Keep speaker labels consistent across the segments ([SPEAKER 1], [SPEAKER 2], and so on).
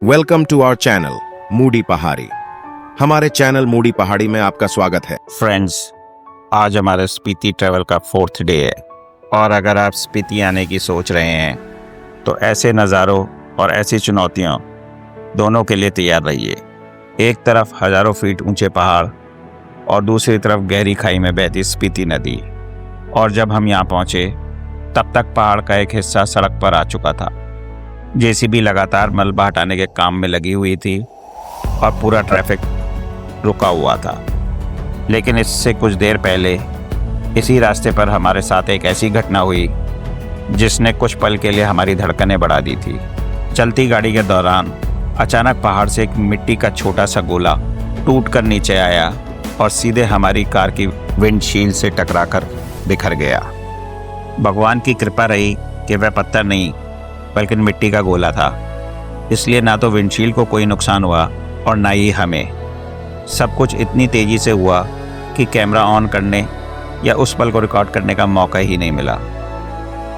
[SPEAKER 1] Welcome to our channel Moody Pahadi. हमारे channel Moody पहाड़ी में आपका स्वागत है।
[SPEAKER 2] फ्रेंड्स, आज हमारे स्पीति ट्रैवल का 4th डे है और अगर आप स्पीति आने की सोच रहे हैं तो ऐसे नज़ारों और ऐसी चुनौतियों दोनों के लिए तैयार रहिए। एक तरफ हज़ारों फीट ऊंचे पहाड़ और दूसरी तरफ गहरी खाई में बहती स्पीति नदी। और जब हम यहाँ पहुँचे तब तक पहाड़ का एक हिस्सा सड़क पर आ चुका था। जेसीबी लगातार मलबा हटाने के काम में लगी हुई थी और पूरा ट्रैफिक रुका हुआ था। लेकिन इससे कुछ देर पहले इसी रास्ते पर हमारे साथ एक ऐसी घटना हुई जिसने कुछ पल के लिए हमारी धड़कनें बढ़ा दी थी। चलती गाड़ी के दौरान अचानक पहाड़ से एक मिट्टी का छोटा सा गोला टूटकर नीचे आया और सीधे हमारी कार की विंडशील्ड से टकराकर बिखर गया। भगवान की कृपा रही कि वह पत्थर नहीं बल्कि मिट्टी का गोला था, इसलिए ना तो विंडशील्ड को कोई नुकसान हुआ और ना ही हमें। सब कुछ इतनी तेज़ी से हुआ कि कैमरा ऑन करने या उस पल को रिकॉर्ड करने का मौका ही नहीं मिला।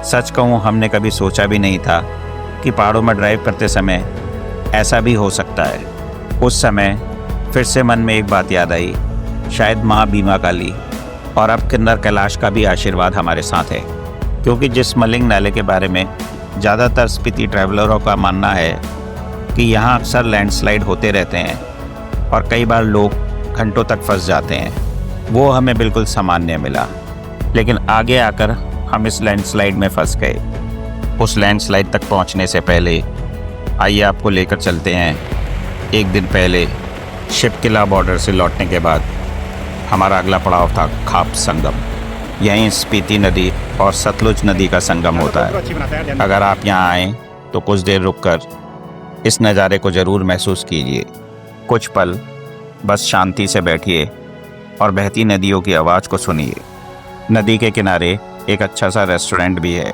[SPEAKER 2] सच कहूँ, हमने कभी सोचा भी नहीं था कि पहाड़ों में ड्राइव करते समय ऐसा भी हो सकता है। उस समय फिर से मन में एक बात याद आई, शायद माँ बीमा काली और अब किन्नर कैलाश का भी आशीर्वाद हमारे साथ है। क्योंकि जिस मलिंग नाले के बारे में ज़्यादातर स्पीति ट्रैवलरों का मानना है कि यहाँ अक्सर लैंडस्लाइड होते रहते हैं और कई बार लोग घंटों तक फंस जाते हैं, वो हमें बिल्कुल सामान्य मिला। लेकिन आगे आकर हम इस लैंडस्लाइड में फंस गए। उस लैंडस्लाइड तक पहुँचने से पहले आइए आपको लेकर चलते हैं। एक दिन पहले शिपकिला बॉर्डर से लौटने के बाद हमारा अगला पड़ाव था खाप संगम। यहीं स्पीति नदी और सतलुज नदी का संगम होता है। अगर आप यहाँ आएँ तो कुछ देर रुककर इस नज़ारे को ज़रूर महसूस कीजिए। कुछ पल बस शांति से बैठिए और बहती नदियों की आवाज़ को सुनिए। नदी के किनारे एक अच्छा सा रेस्टोरेंट भी है।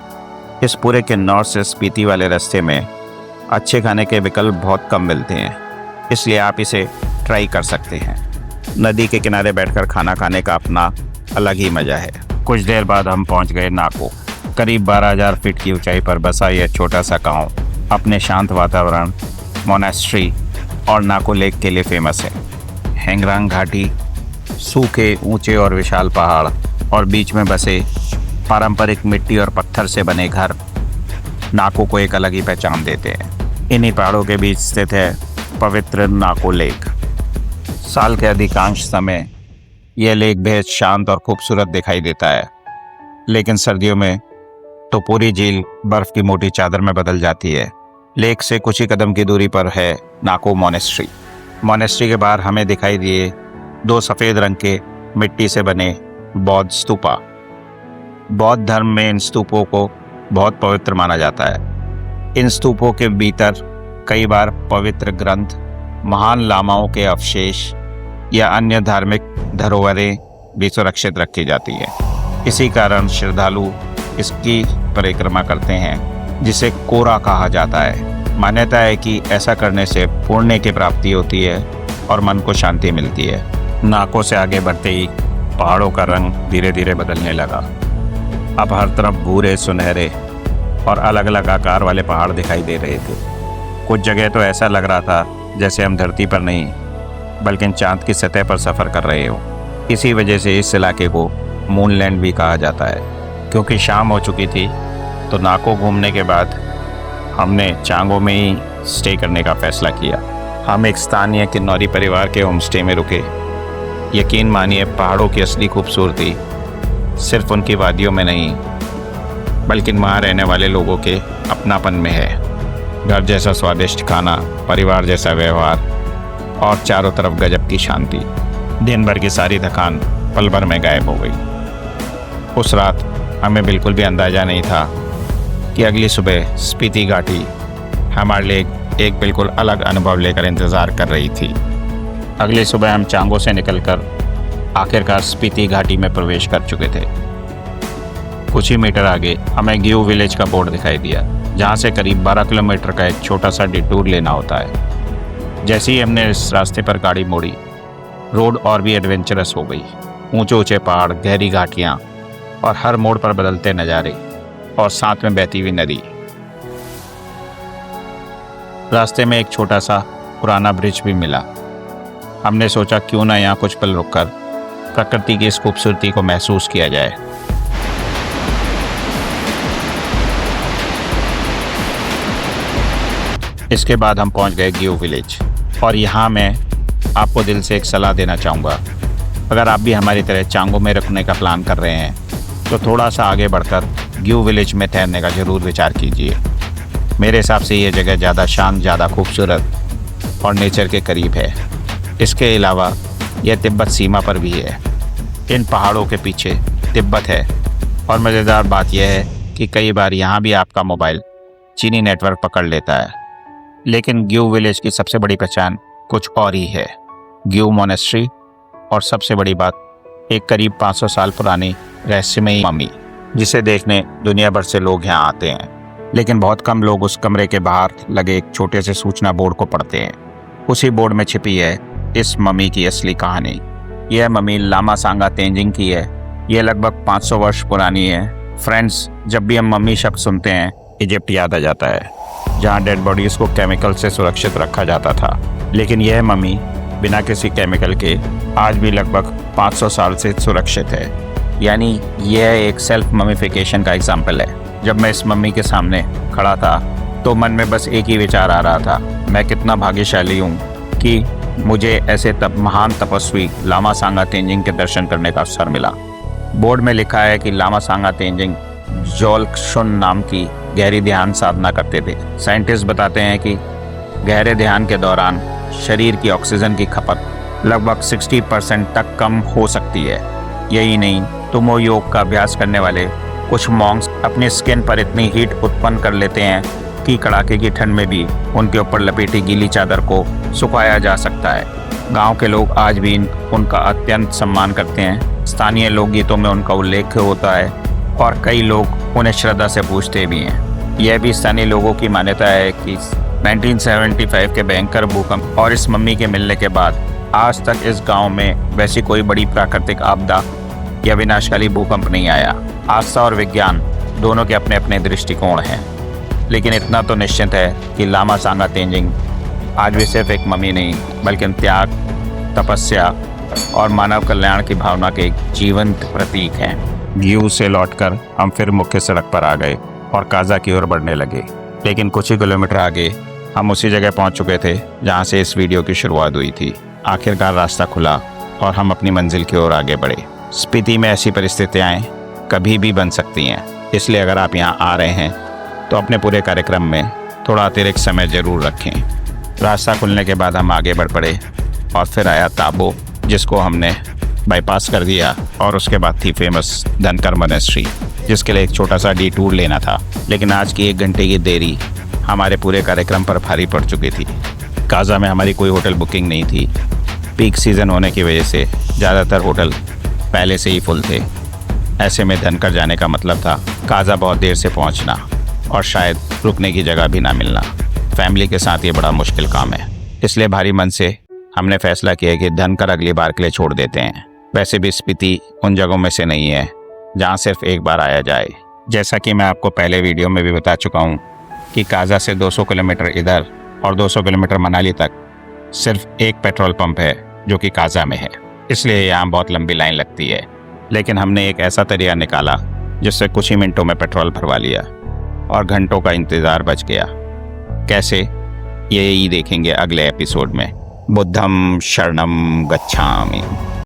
[SPEAKER 2] इस पूरे किन्नौर से स्पीति वाले रास्ते में अच्छे खाने के विकल्प बहुत कम मिलते हैं, इसलिए आप इसे ट्राई कर सकते हैं। नदी के किनारे बैठकर खाना खाने का अपना अलग ही मज़ा है। कुछ देर बाद हम पहुंच गए नाको। करीब 12,000 फीट की ऊंचाई पर बसा यह छोटा सा गांव अपने शांत वातावरण, मोनेस्ट्री और नाको लेक के लिए फेमस है। हेंगरांग घाटी, सूखे ऊंचे और विशाल पहाड़ और बीच में बसे पारंपरिक मिट्टी और पत्थर से बने घर नाको को एक अलग ही पहचान देते हैं। इन्हीं पहाड़ों के बीच स्थित है पवित्र नाको लेक। साल के अधिकांश समय यह लेक बेहद शांत और खूबसूरत दिखाई देता है, लेकिन सर्दियों में तो पूरी झील बर्फ की मोटी चादर में बदल जाती है। लेक से कुछ ही कदम की दूरी पर है नाको मोनेस्ट्री। मोनेस्ट्री के बाहर हमें दिखाई दिए 2 सफ़ेद रंग के मिट्टी से बने बौद्ध स्तूपा। बौद्ध धर्म में इन स्तूपों को बहुत पवित्र माना जाता है। इन स्तूपों के भीतर कई बार पवित्र ग्रंथ, महान लामाओं के अवशेष या अन्य धार्मिक धरोहरें भी सुरक्षित रखी जाती है। इसी कारण श्रद्धालु इसकी परिक्रमा करते हैं, जिसे कोरा कहा जाता है। मान्यता है कि ऐसा करने से पुण्य की प्राप्ति होती है और मन को शांति मिलती है। नाको से आगे बढ़ते ही पहाड़ों का रंग धीरे धीरे बदलने लगा। अब हर तरफ भूरे, सुनहरे और अलग अलग आकार वाले पहाड़ दिखाई दे रहे थे। कुछ जगह तो ऐसा लग रहा था जैसे हम धरती पर नहीं बल्कि चांद की सतह पर सफ़र कर रहे हो। इसी वजह से इस इलाके को मूनलैंड भी कहा जाता है। क्योंकि शाम हो चुकी थी तो नाको घूमने के बाद हमने चांगो में ही स्टे करने का फ़ैसला किया। हम एक स्थानीय किन्नौरी परिवार के होम स्टे में रुके। यकीन मानिए, पहाड़ों की असली खूबसूरती सिर्फ उनकी वादियों में नहीं बल्कि वहाँ रहने वाले लोगों के अपनापन में है। घर जैसा स्वादिष्ट खाना, परिवार जैसा व्यवहार और चारों तरफ गजब की शांति। दिन भर की सारी थकान पल भर में गायब हो गई। उस रात हमें बिल्कुल भी अंदाज़ा नहीं था कि अगली सुबह स्पीति घाटी हमारे लिए एक बिल्कुल अलग अनुभव लेकर इंतज़ार कर रही थी। अगली सुबह हम चांगो से निकलकर आखिरकार स्पीति घाटी में प्रवेश कर चुके थे। कुछ ही मीटर आगे हमें ग्यू विलेज का बोर्ड दिखाई दिया, जहाँ से करीब 12 किलोमीटर का एक छोटा सा डिटूर लेना होता है। जैसे ही हमने इस रास्ते पर गाड़ी मोड़ी, रोड और भी एडवेंचरस हो गई। ऊंचे ऊंचे पहाड़, गहरी घाटियाँ और हर मोड़ पर बदलते नज़ारे और साथ में बहती हुई नदी। रास्ते में एक छोटा सा पुराना ब्रिज भी मिला। हमने सोचा क्यों ना यहाँ कुछ पल रुककर प्रकृति की इस खूबसूरती को महसूस किया जाए। इसके बाद हम पहुँच गए ग्यू विलेज, और यहाँ मैं आपको दिल से एक सलाह देना चाहूँगा। अगर आप भी हमारी तरह चांगो में रुकने का प्लान कर रहे हैं तो थोड़ा सा आगे बढ़कर ग्यू विलेज में ठहरने का ज़रूर विचार कीजिए। मेरे हिसाब से ये जगह ज़्यादा शांत, ज़्यादा खूबसूरत और नेचर के करीब है। इसके अलावा यह तिब्बत सीमा पर भी है। इन पहाड़ों के पीछे तिब्बत है, और मज़ेदार बात यह है कि कई बार यहाँ भी आपका मोबाइल चीनी नेटवर्क पकड़ लेता है। लेकिन ग्यू विलेज की सबसे बड़ी पहचान कुछ और ही है, ग्यू मोनेस्ट्री, और सबसे बड़ी बात एक करीब 500 साल पुरानी रहस्यमयी मम्मी, जिसे देखने दुनिया भर से लोग यहाँ आते हैं। लेकिन बहुत कम लोग उस कमरे के बाहर लगे एक छोटे से सूचना बोर्ड को पढ़ते हैं। उसी बोर्ड में छिपी है इस मम्मी की असली कहानी। यह मम्मी लामा सांगा तेंजिंग की है। यह लगभग 500 वर्ष पुरानी है। फ्रेंड्स, जब भी हम मम्मी शब्द सुनते हैं इजिप्ट याद आ जाता है, जहाँ डेड बॉडीज़ को केमिकल से सुरक्षित रखा जाता था। लेकिन यह मम्मी बिना किसी केमिकल के आज भी लगभग 500 साल से सुरक्षित है। यानी यह एक सेल्फ ममीफिकेशन का एग्जाम्पल है। जब मैं इस मम्मी के सामने खड़ा था तो मन में बस एक ही विचार आ रहा था, मैं कितना भाग्यशाली हूँ कि मुझे ऐसे महान तपस्वी लामा सांगा तेंजिंग के दर्शन करने का अवसर मिला। बोर्ड में लिखा है कि लामा सांगा तेंजिंग जोल्क्शुन नाम की गहरी ध्यान साधना करते थे। साइंटिस्ट बताते हैं कि गहरे ध्यान के दौरान शरीर की ऑक्सीजन की खपत लगभग 60% तक कम हो सकती है। यही नहीं, तुमो योग का अभ्यास करने वाले कुछ मॉन्क्स अपनी स्किन पर इतनी हीट उत्पन्न कर लेते हैं कि कड़ाके की ठंड में भी उनके ऊपर लपेटी गीली चादर को सुखाया जा सकता है। गांव के लोग आज भी उनका अत्यंत सम्मान करते हैं। स्थानीय लोकगीतों में उनका उल्लेख होता है और कई लोग उन्हें श्रद्धा से पूजते भी हैं। यह भी स्थानीय लोगों की मान्यता है कि 1975 के भयंकर भूकंप और इस मम्मी के मिलने के बाद आज तक इस गांव में वैसी कोई बड़ी प्राकृतिक आपदा या विनाशकारी भूकंप नहीं आया। आस्था और विज्ञान दोनों के अपने अपने दृष्टिकोण हैं, लेकिन इतना तो निश्चित है कि लामा सांगा तेंजिंग आज भी सिर्फ एक मम्मी नहीं बल्कि त्याग, तपस्या और मानव कल्याण की भावना के एक जीवंत प्रतीक हैं। ग्यू से लौटकर हम फिर मुख्य सड़क पर आ गए और काजा की ओर बढ़ने लगे। लेकिन कुछ ही किलोमीटर आगे हम उसी जगह पहुंच चुके थे जहां से इस वीडियो की शुरुआत हुई थी। आखिरकार रास्ता खुला और हम अपनी मंजिल की ओर आगे बढ़े। स्पीति में ऐसी परिस्थितियां कभी भी बन सकती हैं, इसलिए अगर आप यहां आ रहे हैं तो अपने पूरे कार्यक्रम में थोड़ा अतिरिक्त समय ज़रूर रखें। रास्ता खुलने के बाद हम आगे बढ़ पड़े और फिर आया ताबो, जिसको हमने बाईपास कर दिया, और उसके बाद थी फेमस धनकर मोनेस्ट्री, जिसके लिए एक छोटा सा डिटूर लेना था। लेकिन आज की 1 घंटे की देरी हमारे पूरे कार्यक्रम पर भारी पड़ चुकी थी। काजा में हमारी कोई होटल बुकिंग नहीं थी। पीक सीज़न होने की वजह से ज़्यादातर होटल पहले से ही फुल थे। ऐसे में धनकर जाने का मतलब था काजा बहुत देर से पहुंचना और शायद रुकने की जगह भी ना मिलना। फैमिली के साथ ये बड़ा मुश्किल काम है, इसलिए भारी मन से हमने फैसला किया कि धनकर अगली बार के लिए छोड़ देते हैं। वैसे भी स्पीति उन जगहों में से नहीं है जहाँ सिर्फ एक बार आया जाए। जैसा कि मैं आपको पहले वीडियो में भी बता चुका हूँ कि काजा से 200 किलोमीटर इधर और 200 किलोमीटर मनाली तक सिर्फ एक पेट्रोल पंप है जो कि काजा में है, इसलिए यहाँ बहुत लंबी लाइन लगती है। लेकिन हमने एक ऐसा तरीका निकाला जिससे कुछ ही मिनटों में पेट्रोल भरवा लिया और घंटों का इंतज़ार बच गया। कैसे, यही देखेंगे अगले एपिसोड में। बुद्धम शरणम गच्छामि।